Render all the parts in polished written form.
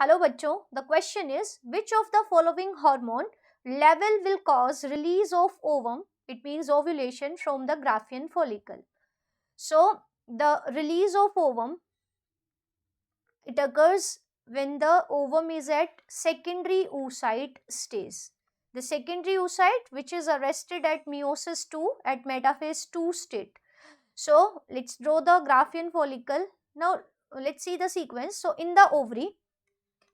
Hello बच्चों, the question is which of the following hormone level will cause release of ovum, it means ovulation from the Graafian follicle. So the release of ovum, it occurs when the ovum is at secondary oocyte stage. The secondary oocyte which is arrested at meiosis 2 at metaphase 2 state. So let's draw the Graafian follicle. Now let's see the sequence. So in the ovary,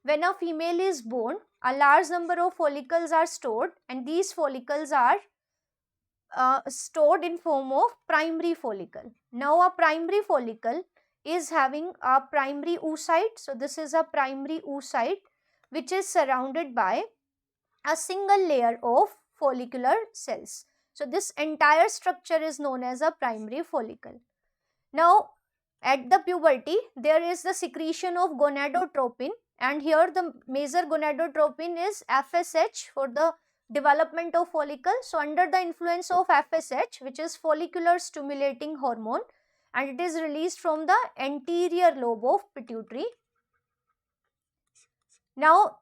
when a female is born, a large number of follicles are stored, and these follicles are stored in form of primary follicle. Now a primary follicle is having a primary oocyte. So this is a primary oocyte which is surrounded by a single layer of follicular cells. So this entire structure is known as a primary follicle. Now at the puberty, there is the secretion of gonadotropin, and here the major gonadotropin is FSH for the development of follicle. So under the influence of FSH, which is follicular stimulating hormone, and it is released from the anterior lobe of pituitary. Now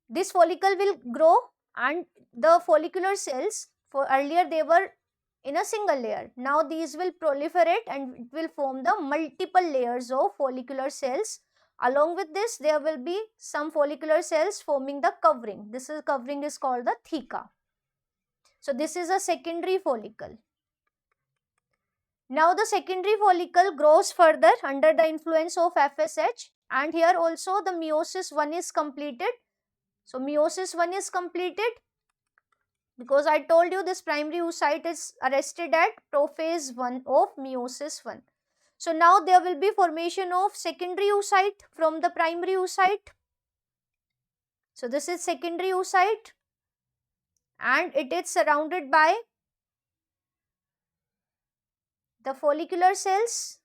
this follicle will grow, and the follicular cells, for earlier they were in a single layer, now these will proliferate and it will form the multiple layers of follicular cells. Along with this, there will be some follicular cells forming the covering. This is covering is called the theca. So this is a secondary follicle. Now the secondary follicle grows further under the influence of FSH, and here also the meiosis 1 is completed. So meiosis 1 is completed because I told you this primary oocyte is arrested at prophase 1 of meiosis 1. So now there will be formation of secondary oocyte from the primary oocyte. So this is secondary oocyte, and it is surrounded by the follicular cells,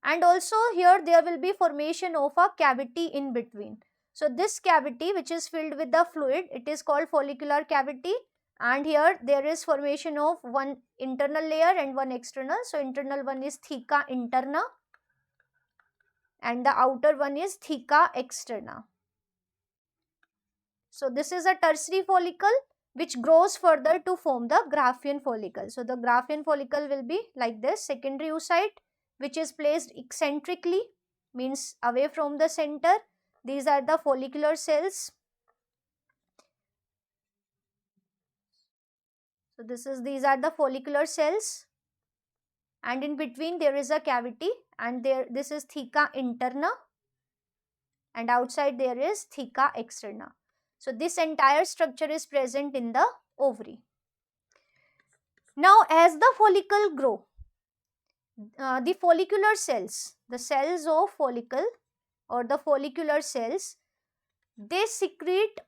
and also here there will be formation of a cavity in between. So this cavity which is filled with the fluid, it is called follicular cavity, and here there is formation of one internal layer and one external. So internal one is theca interna and the outer one is theca externa. So this is a tertiary follicle which grows further to form the Graafian follicle. So the Graafian follicle will be like this: secondary oocyte which is placed eccentrically, means away from the center. These are the follicular cells. So these are the follicular cells, and in between there is a cavity, and this is theca interna, and outside there is theca externa. So this entire structure is present in the ovary. Now as the follicle grow, the follicular cells, the cells of follicle or the follicular cells, they secrete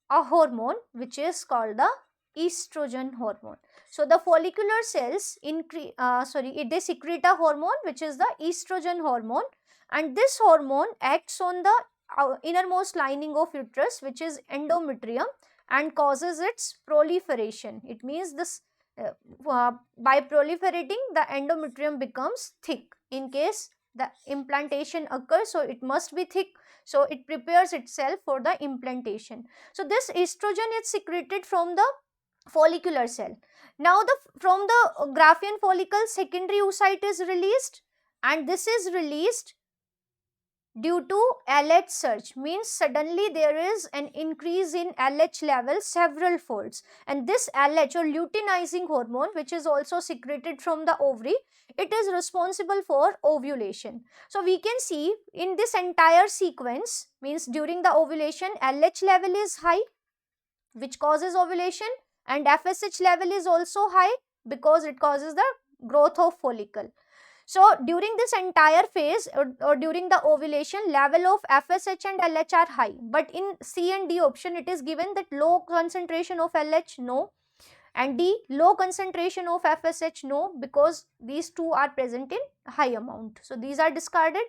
a hormone which is called the estrogen hormone. So the follicular cells they secrete a hormone which is the estrogen hormone, and this hormone acts on the innermost lining of uterus, which is endometrium, and causes its proliferation. It means this by proliferating, the endometrium becomes thick. In case the implantation occurs, so it must be thick, so it prepares itself for the implantation. So this estrogen is secreted from the follicular cell. Now from the Graafian follicle, secondary oocyte is released, and this is released due to LH surge, means suddenly there is an increase in LH level several folds, and this LH or luteinizing hormone, which is also secreted from the ovary, it is responsible for ovulation. So we can see in this entire sequence, means during the ovulation LH level is high which causes ovulation, and FSH level is also high because it causes the growth of follicle. So during this entire phase or during the ovulation, level of FSH and LH are high, but in C and D option it is given that low concentration of LH, no, and D low concentration of FSH, no, because these two are present in high amount. So these are discarded.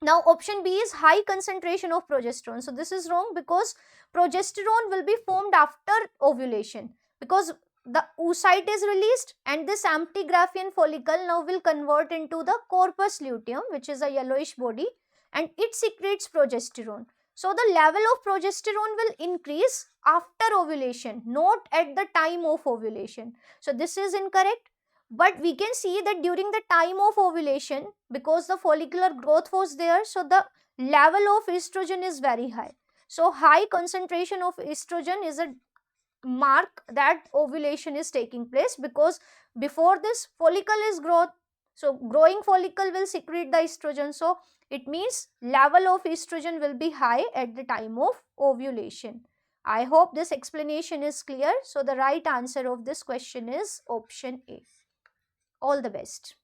Now option B is high concentration of progesterone. So this is wrong because progesterone will be formed after ovulation, because the oocyte is released and this empty Graafian follicle now will convert into the corpus luteum, which is a yellowish body, and it secretes progesterone. So the level of progesterone will increase after ovulation, not at the time of ovulation. So this is incorrect. But we can see that during the time of ovulation, because the follicular growth was there, so the level of estrogen is very high. So high concentration of estrogen is a mark that ovulation is taking place, because before this follicle is growth, so growing follicle will secrete the estrogen, so it means level of estrogen will be high at the time of ovulation. I hope this explanation is clear. So the right answer of this question is option A. All the best.